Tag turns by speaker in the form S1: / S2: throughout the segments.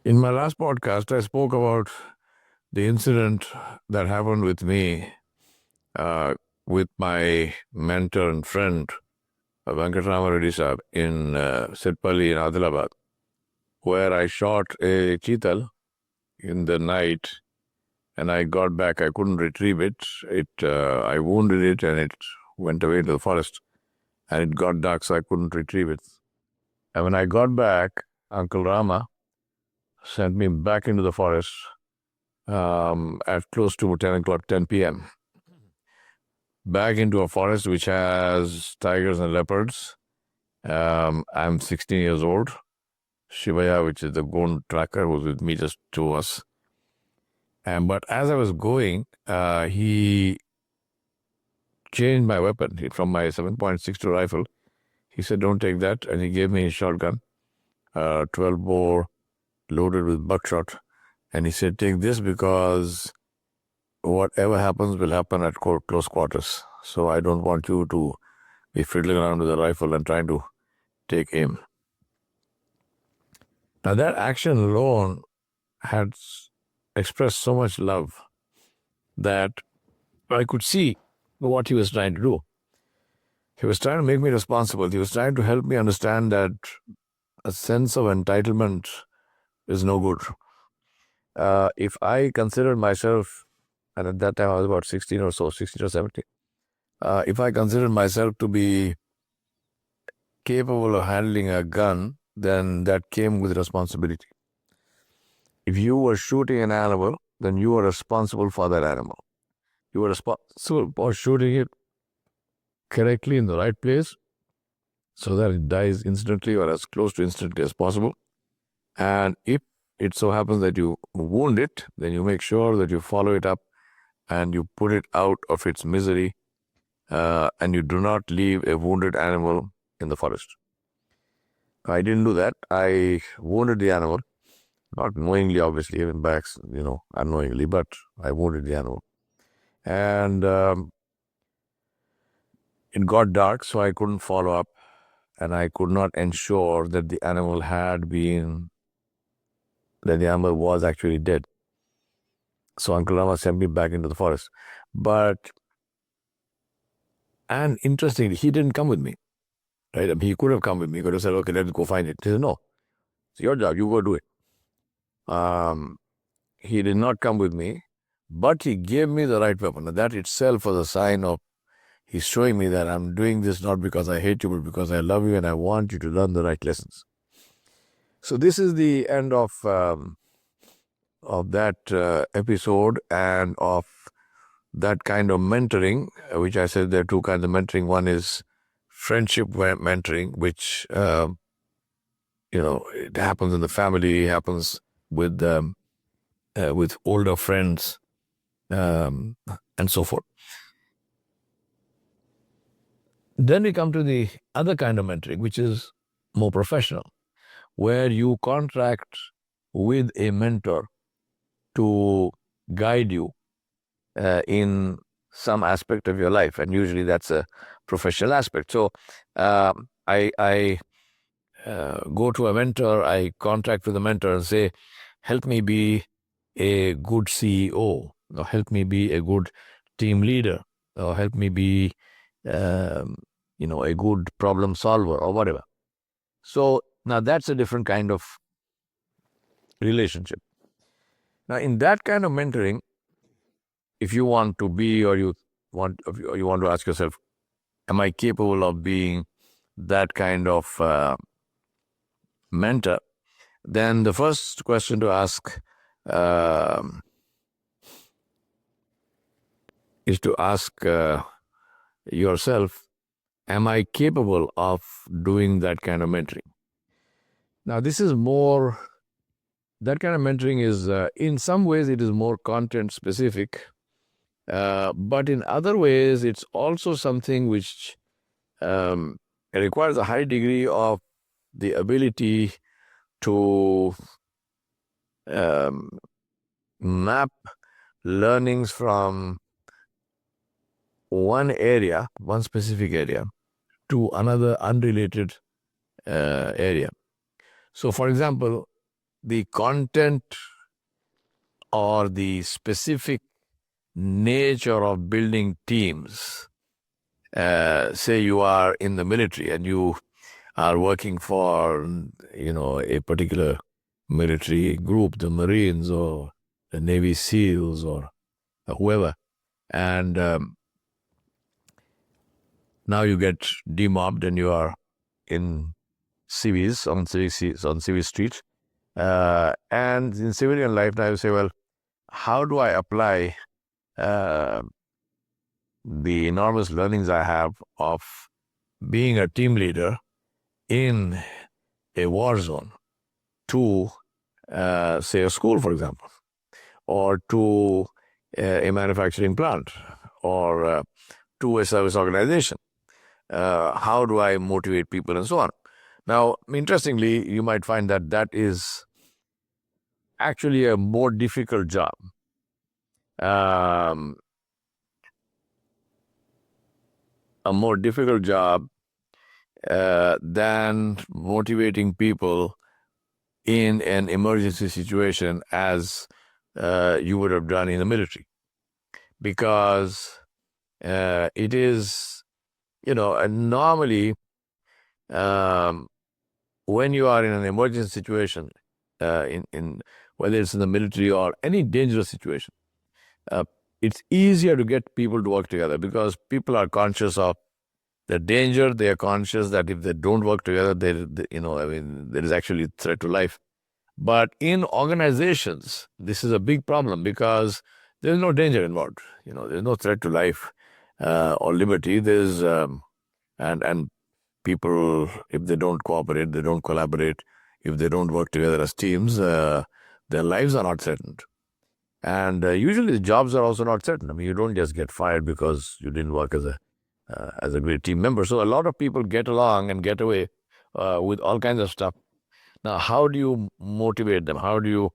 S1: In my last podcast, I spoke about the incident that happened with me uh, with my mentor and friend, Venkatrama Reddy Saab, in Sitpalli in Adilabad, where I shot a cheetal in the night and I got back. I couldn't retrieve it. I wounded it and it went away into the forest. And it got dark, so I couldn't retrieve it. And when I got back, Uncle Rama sent me back into the forest at close to 10 o'clock, 10 p.m. Back into a forest which has tigers and leopards. I'm 16 years old. Shivaya, which is the goon tracker, was with me, just two of us. But as I was going, he changed my weapon from my 7.62 rifle. He said, "Don't take that," and he gave me a shotgun, 12 bore, loaded with buckshot. And he said, "Take this because whatever happens will happen at close quarters. So I don't want you to be fiddling around with a rifle and trying to take aim." Now, that action alone had expressed so much love that I could see what he was trying to do. He was trying to make me responsible. He was trying to help me understand that a sense of entitlement is no good. If I considered myself, and at that time I was about 16 or so, 16 or 17, if I considered myself to be capable of handling a gun, then that came with responsibility. If you were shooting an animal, then you were responsible for that animal. You were responsible for shooting it correctly in the right place so that it dies instantly or as close to instantly as possible. And if it so happens that you wound it, then you make sure that you follow it up and you put it out of its misery, and you do not leave a wounded animal in the forest. I didn't do that. I wounded the animal, not knowingly, obviously, even by unknowingly, but I wounded the animal. And it got dark, so I couldn't follow up, and I could not ensure that the animal was actually dead. So Uncle Rama sent me back into the forest. And interestingly, he didn't come with me. Right? I mean, he could have come with me. He could have said, "Okay, let's go find it." He said, "No, it's your job. You go do it." He did not come with me, but he gave me the right weapon. And that itself was a sign of he's showing me that I'm doing this not because I hate you, but because I love you and I want you to learn the right lessons. So this is the end of that episode and of that kind of mentoring, which I said there are two kinds of mentoring. One is friendship mentoring, which it happens in the family, happens with older friends, and so forth. Then we come to the other kind of mentoring, which is more professional, where you contract with a mentor to guide you in some aspect of your life, and usually that's a professional aspect. So I go to a mentor, I contract with a mentor and say, "Help me be a good CEO, or help me be a good team leader, or help me be a good problem solver," or whatever. So now that's a different kind of relationship. Now, in that kind of mentoring, if you want to be, or you want to ask yourself, am I capable of being that kind of mentor? Then the first question to ask is to ask yourself, am I capable of doing that kind of mentoring? Now, this is more, that kind of mentoring is, in some ways, it is more content specific. But in other ways, it's also something which requires a high degree of the ability to map learnings from one specific area, to another unrelated area. So, for example, the content or the specific nature of building teams. Say you are in the military and you are working for, a particular military group, the Marines or the Navy SEALs or whoever, and now you get demobbed and you are in civies on civil streets, and in civilian life now you say, well, how do I apply the enormous learnings I have of being a team leader in a war zone to, say, a school, for example, or to a manufacturing plant, or to a service organization? How do I motivate people and so on? Now, interestingly, you might find that that is actually a more difficult job. A more difficult job than motivating people in an emergency situation as you would have done in the military. Because it is, normally when you are in an emergency situation, in whether it's in the military or any dangerous situation, it's easier to get people to work together because people are conscious of the danger. They are conscious that if they don't work together, there is actually a threat to life. But in organizations, this is a big problem because there's no danger involved. There's no threat to life or liberty. There's and people, if they don't cooperate, they don't collaborate, if they don't work together as teams, their lives are not threatened. And usually the jobs are also not certain. I mean, you don't just get fired because you didn't work as a great team member. So a lot of people get along and get away with all kinds of stuff. Now, how do you motivate them? How do you,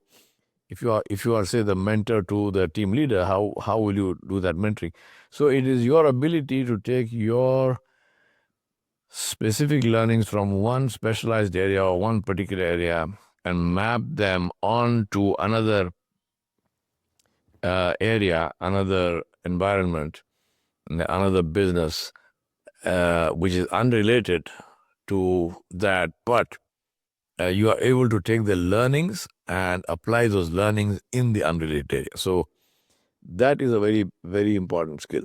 S1: if you are say the mentor to the team leader, how will you do that mentoring? So it is your ability to take your specific learnings from one specialized area or one particular area and map them onto another area, another environment, another business, which is unrelated to that, but you are able to take the learnings and apply those learnings in the unrelated area. So that is a very, very important skill.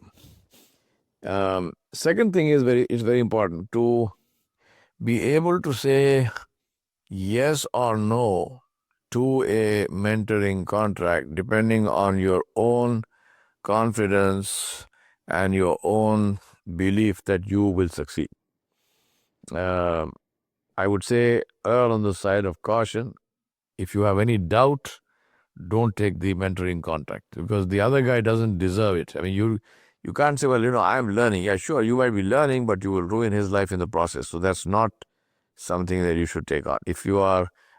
S1: Second thing is very important to be able to say yes or no to a mentoring contract depending on your own confidence and your own belief that you will succeed. I would say err on the side of caution. If you have any doubt, don't take the mentoring contract because the other guy doesn't deserve it. I mean, you can't say, well, I'm learning. Yeah, sure, you might be learning, but you will ruin his life in the process. So that's not something that you should take on.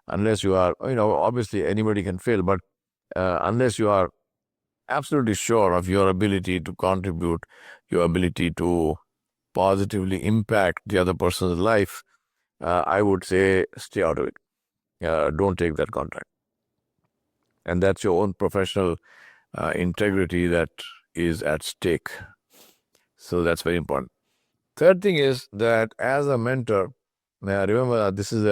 S1: Unless you are, obviously anybody can fail, but unless you are absolutely sure of your ability to contribute, your ability to positively impact the other person's life, I would say stay out of it. Don't take that contract. And that's your own professional integrity that is at stake. So that's very important. Third thing is that as a mentor, remember this is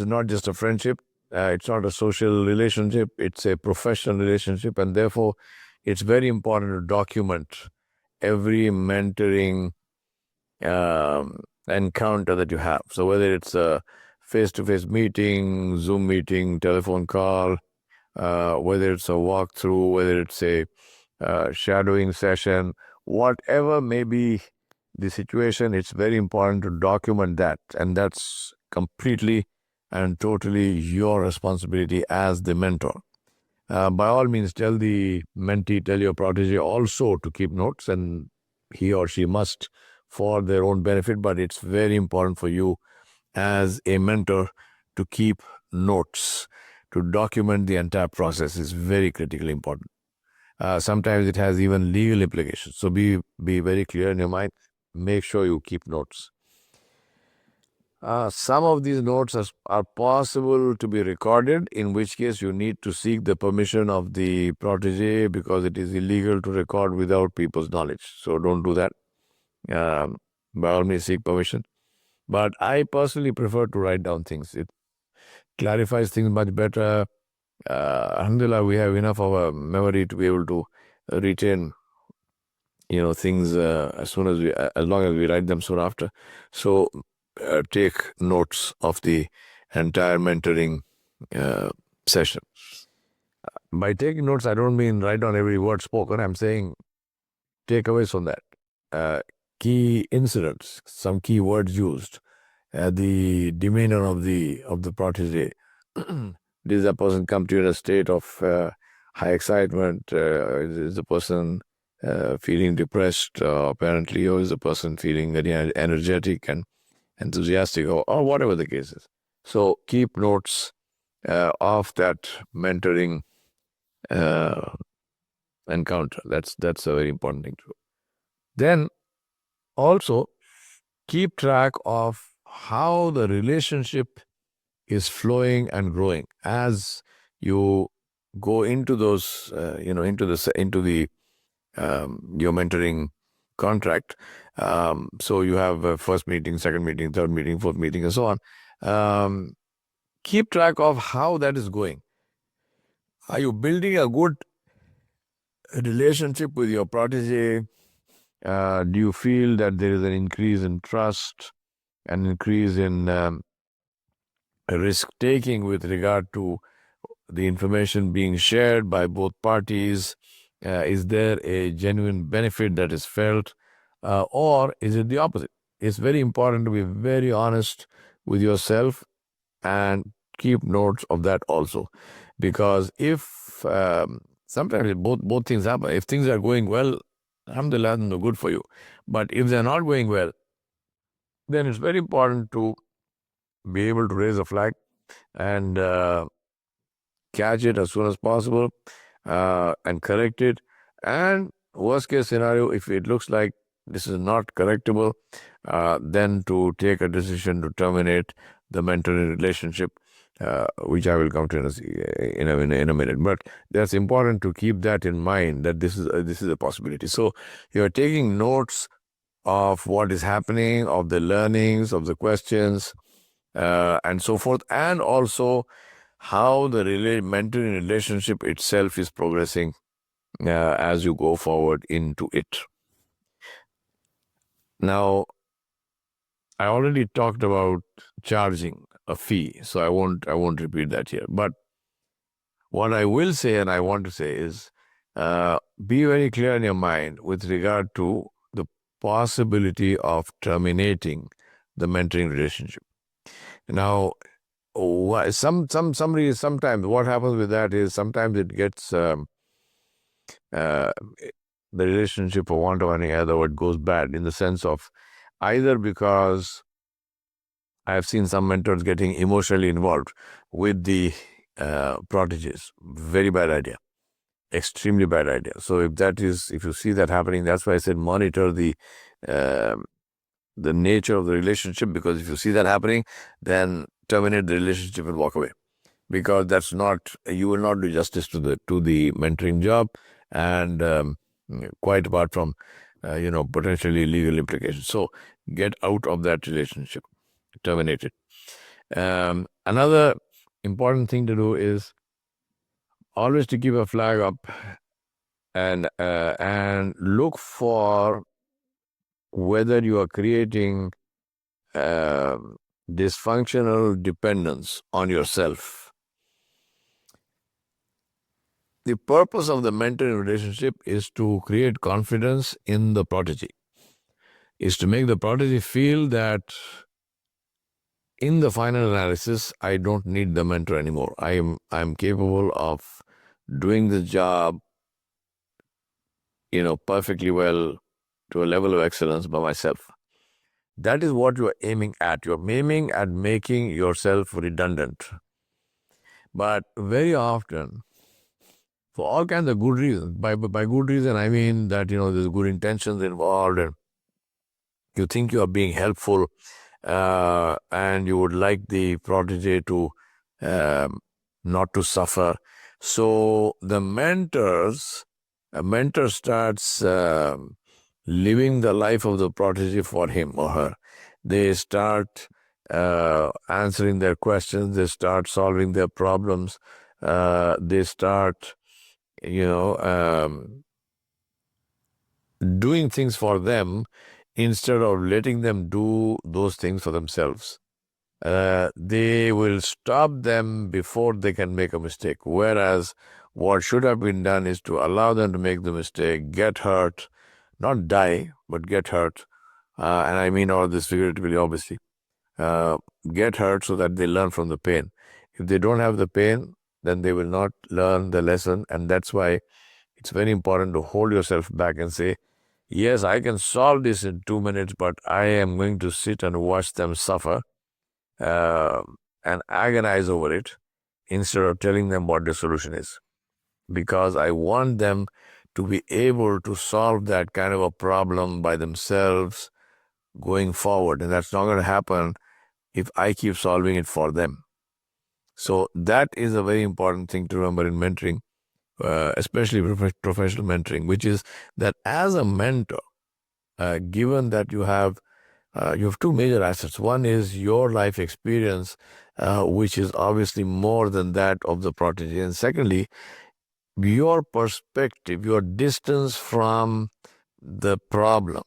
S1: not just a friendship. It's not a social relationship. It's a professional relationship, and therefore, it's very important to document every mentoring encounter that you have. So whether it's a face-to-face meeting, Zoom meeting, telephone call, whether it's a walkthrough, whether it's a shadowing session, whatever may be the situation, it's very important to document that. And that's completely and totally your responsibility as the mentor. By all means, tell the mentee, tell your protege also to keep notes, and he or she must for their own benefit, but it's very important for you as a mentor to keep notes, to document the entire process is very critically important. Sometimes it has even legal implications. So be very clear in your mind. Make sure you keep notes. Some of these notes are possible to be recorded, in which case you need to seek the permission of the protege because it is illegal to record without people's knowledge. So don't do that. By all means, seek permission. But I personally prefer to write down things. It clarifies things much better. Alhamdulillah, we have enough of a memory to be able to retain things as long as we write them soon after. So take notes of the entire mentoring session. By taking notes, I don't mean write down every word spoken. I'm saying takeaways from that. Key incidents, some key words used, the demeanor of the protege. Does a person come to you in a state of high excitement? Is the person feeling depressed apparently, or is the person feeling very energetic and enthusiastic, or whatever the case is? So keep notes of that mentoring encounter. That's a very important thing to do. Then also keep track of how the relationship is flowing and growing as you go into those, into the your mentoring contract. So you have a first meeting, second meeting, third meeting, fourth meeting, and so on. Keep track of how that is going. Are you building a good relationship with your protege? Do you feel that there is an increase in trust, an increase in risk-taking with regard to the information being shared by both parties? Is there a genuine benefit that is felt, or is it the opposite? It's very important to be very honest with yourself and keep notes of that also, because if sometimes both things happen. If things are going well, alhamdulillah, no good for you. But if they're not going well, then it's very important to be able to raise a flag and catch it as soon as possible and correct it. And worst case scenario, if it looks like this is not correctable, then to take a decision to terminate the mentoring relationship, which I will come to in a minute. But that's important to keep that in mind, that this is a possibility. So you're taking notes of what is happening, of the learnings, of the questions, and so forth, and also how the mentoring relationship itself is progressing as you go forward into it. Now, I already talked about charging a fee, so I won't repeat that here. But what I will say, and I want to say, is be very clear in your mind with regard to the possibility of terminating the mentoring relationship. Now, sometimes what happens with that is sometimes it gets the relationship, for want of any other word, goes bad, in the sense of either because I have seen some mentors getting emotionally involved with the proteges. Very bad idea. Extremely bad idea. So if you see that happening, that's why I said monitor the nature of the relationship, because if you see that happening, then terminate the relationship and walk away, because you will not do justice to the mentoring job, and quite apart from potentially legal implications. So get out of that relationship, terminate it. Another important thing to do is always to keep a flag up and look for whether you are creating dysfunctional dependence on yourself. The purpose of the mentoring relationship is to create confidence in the protege, is to make the protege feel that in the final analysis, I don't need the mentor anymore. I'm capable of doing the job, perfectly well, to a level of excellence by myself. That is what you are aiming at. You're aiming at making yourself redundant. But very often, for all kinds of good reasons, by good reason, I mean that, there's good intentions involved, and you think you are being helpful, and you would like the protege to not to suffer. So the a mentor starts living the life of the protege for him or her. They start answering their questions. They start solving their problems. They start, you know, doing things for them instead of letting them do those things for themselves. They will stop them before they can make a mistake. Whereas what should have been done is to allow them to make the mistake, get hurt, not die, but get hurt. And I mean all this figuratively, obviously. Get hurt so that they learn from the pain. If they don't have the pain, then they will not learn the lesson. And that's why it's very important to hold yourself back and say, yes, I can solve this in 2 minutes, but I am going to sit and watch them suffer and agonize over it instead of telling them what the solution is. Because I want them to be able to solve that kind of a problem by themselves going forward. And that's not going to happen if I keep solving it for them. So that is a very important thing to remember in mentoring, especially professional mentoring, which is that as a mentor, given that you have two major assets. One is your life experience, which is obviously more than that of the protege. And secondly, your perspective, your distance from the problem,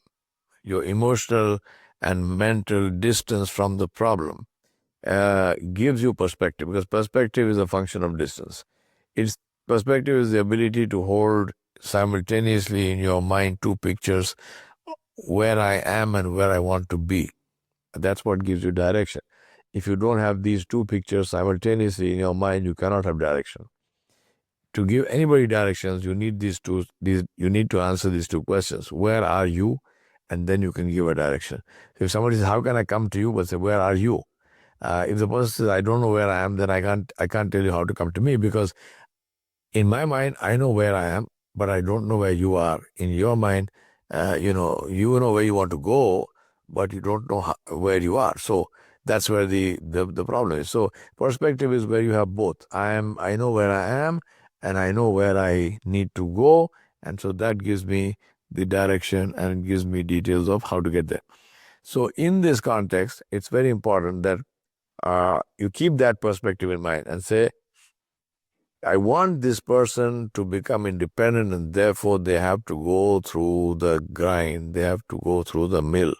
S1: your emotional and mental distance from the problem gives you perspective, because perspective is a function of distance. Perspective is the ability to hold simultaneously in your mind two pictures, where I am and where I want to be. That's what gives you direction. If you don't have these two pictures simultaneously in your mind, you cannot have direction. To give anybody directions, you need you need to answer these two questions. Where are you? And then you can give a direction. So if somebody says, how can I come to you? But say, where are you? If the person says, I don't know where I am, then I can't tell you how to come to me, because in my mind, I know where I am, but I don't know where you are. In your mind, you know where you want to go, but you don't know where you are. So that's where the problem is. So perspective is where you have both. I know where I am, and I know where I need to go, and so that gives me the direction and gives me details of how to get there. So in this context, it's very important that you keep that perspective in mind and say, I want this person to become independent, and therefore they have to go through the grind, they have to go through the mill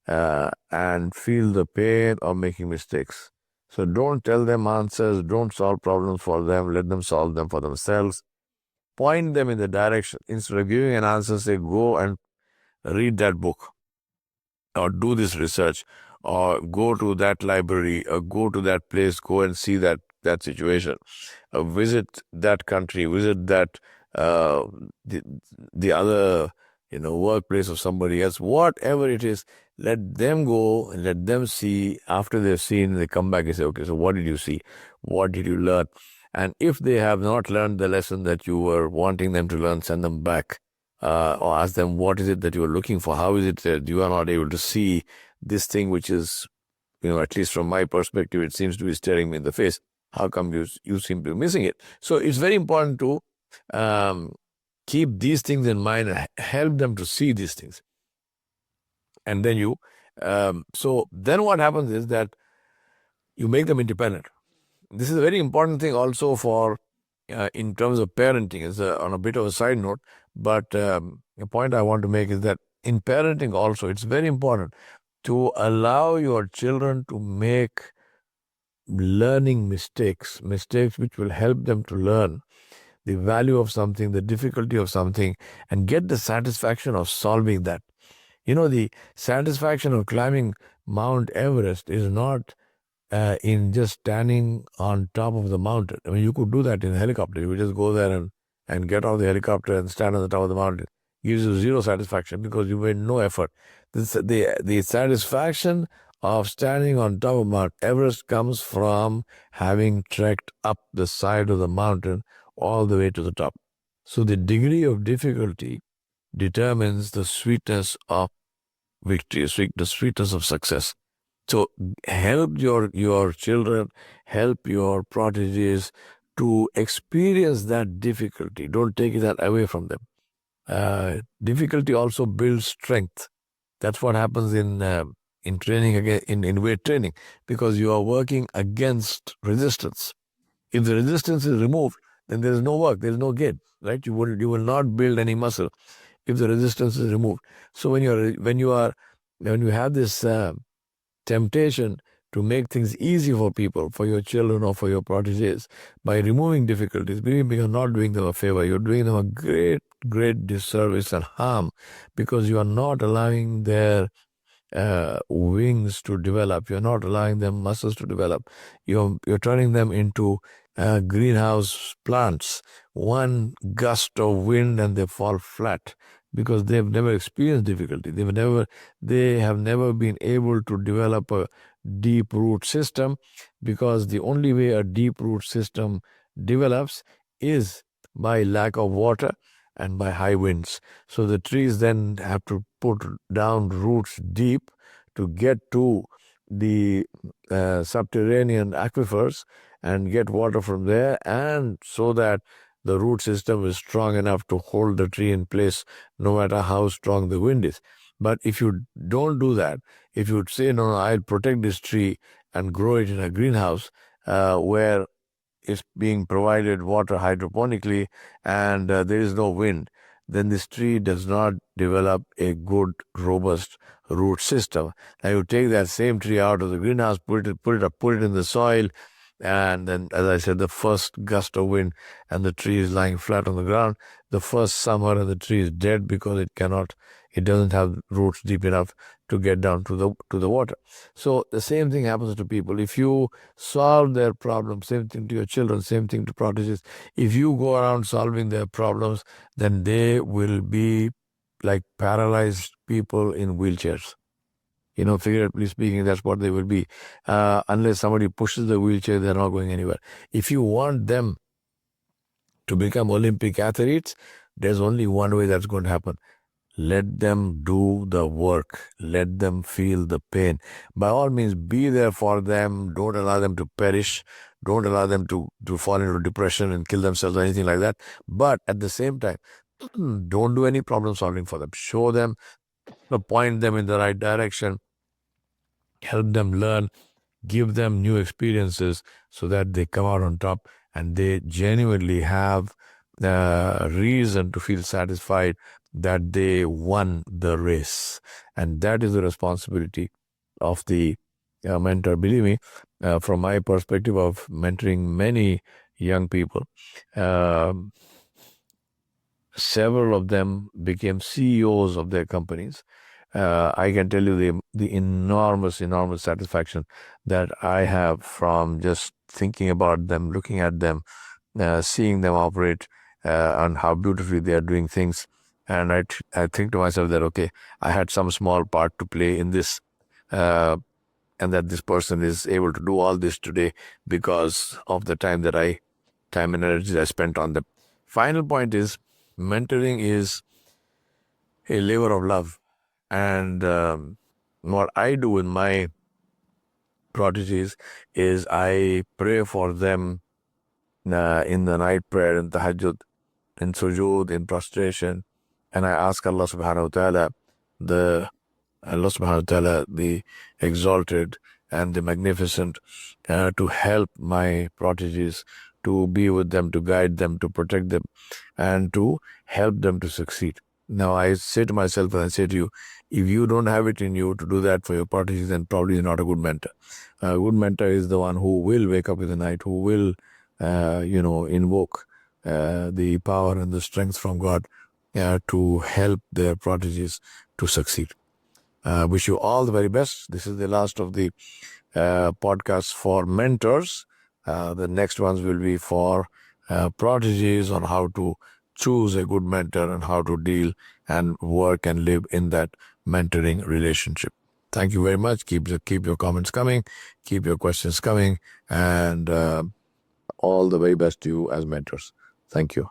S1: and feel the pain of making mistakes. So don't tell them answers, don't solve problems for them, let them solve them for themselves. Point them in the direction. Instead of giving an answer, say, go and read that book, or do this research, or go to that library, or go to that place, go and see that situation, visit that country, visit that the other workplace of somebody else, whatever it is. Let them go and let them see. After they've seen, they come back and say, okay, so what did you see? What did you learn? And if they have not learned the lesson that you were wanting them to learn, send them back. Or ask them, what is it that you are looking for? How is it that you are not able to see this thing, which is, at least from my perspective, it seems to be staring me in the face. How come you seem to be missing it? So it's very important to keep these things in mind and help them to see these things. And then so then what happens is that you make them independent. This is a very important thing also for in terms of parenting. It's on a bit of a side note, but a point I want to make is that in parenting also, it's very important to allow your children to make learning mistakes which will help them to learn the value of something, the difficulty of something, and get the satisfaction of solving that. The satisfaction of climbing Mount Everest is not in just standing on top of the mountain. I mean, you could do that in a helicopter. You would just go there and get off the helicopter and stand on the top of the mountain. It gives you zero satisfaction because you made no effort. The satisfaction of standing on top of Mount Everest comes from having trekked up the side of the mountain all the way to the top. So the degree of difficulty determines the sweetness of victory, the sweetness of success. So help your children, help your proteges to experience that difficulty. Don't take that away from them. Difficulty also builds strength. That's what happens in training again, in weight training, because you are working against resistance. If the resistance is removed, then there is no work, there is no gain, right? You will not build any muscle if the resistance is removed. So when you have this temptation to make things easy for people, for your children or for your proteges, by removing difficulties, believe me, you're not doing them a favor. You're doing them a great, great disservice and harm, because you are not allowing their wings to develop. You're not allowing them muscles to develop. You're turning them into greenhouse plants. One gust of wind and they fall flat, because they've never experienced difficulty. They have never been able to develop a deep root system, because the only way a deep root system develops is by lack of water and by high winds. So the trees then have to put down roots deep to get to the subterranean aquifers and get water from there, and so that the root system is strong enough to hold the tree in place no matter how strong the wind is. But if you don't do that, if you say, no, I'll protect this tree and grow it in a greenhouse where it's being provided water hydroponically and there is no wind, then this tree does not develop a good, robust root system. Now you take that same tree out of the greenhouse, put it in the soil, and then, as I said, the first gust of wind and the tree is lying flat on the ground. The first summer and the tree is dead, because it doesn't have roots deep enough to get down to the water. So the same thing happens to people. If you solve their problems, same thing to your children, same thing to proteges. If you go around solving their problems, then they will be like paralyzed people in wheelchairs. Figuratively speaking, that's what they will be. Unless somebody pushes the wheelchair, they're not going anywhere. If you want them to become Olympic athletes, there's only one way that's going to happen. Let them do the work. Let them feel the pain. By all means, be there for them. Don't allow them to perish. Don't allow them to fall into depression and kill themselves or anything like that. But at the same time, don't do any problem solving for them. Show them, point them in the right direction. Help them learn, give them new experiences so that they come out on top and they genuinely have reason to feel satisfied that they won the race. And that is the responsibility of the mentor. Believe me, from my perspective of mentoring many young people, several of them became CEOs of their companies. I can tell you the enormous satisfaction that I have from just thinking about them, looking at them, seeing them operate, and how beautifully they are doing things. And I think to myself that, okay, I had some small part to play in this, and that this person is able to do all this today because of the time and energy I spent on them. Final point is, mentoring is a labor of love. And what I do in my proteges is I pray for them in the night prayer, in tahajjud, in sujood, in prostration, and I ask Allah subhanahu wa ta'ala, the exalted and the magnificent, to help my proteges, to be with them, to guide them, to protect them, and to help them to succeed. Now, I say to myself and I say to you, if you don't have it in you to do that for your proteges, then probably you're not a good mentor. A good mentor is the one who will wake up in the night, who will, invoke the power and the strength from God to help their proteges to succeed. Wish you all the very best. This is the last of the podcasts for mentors. The next ones will be for proteges on how to choose a good mentor and how to deal and work and live in that mentoring relationship. Thank you very much. Keep your comments coming. Keep your questions coming. And all the very best to you as mentors. Thank you.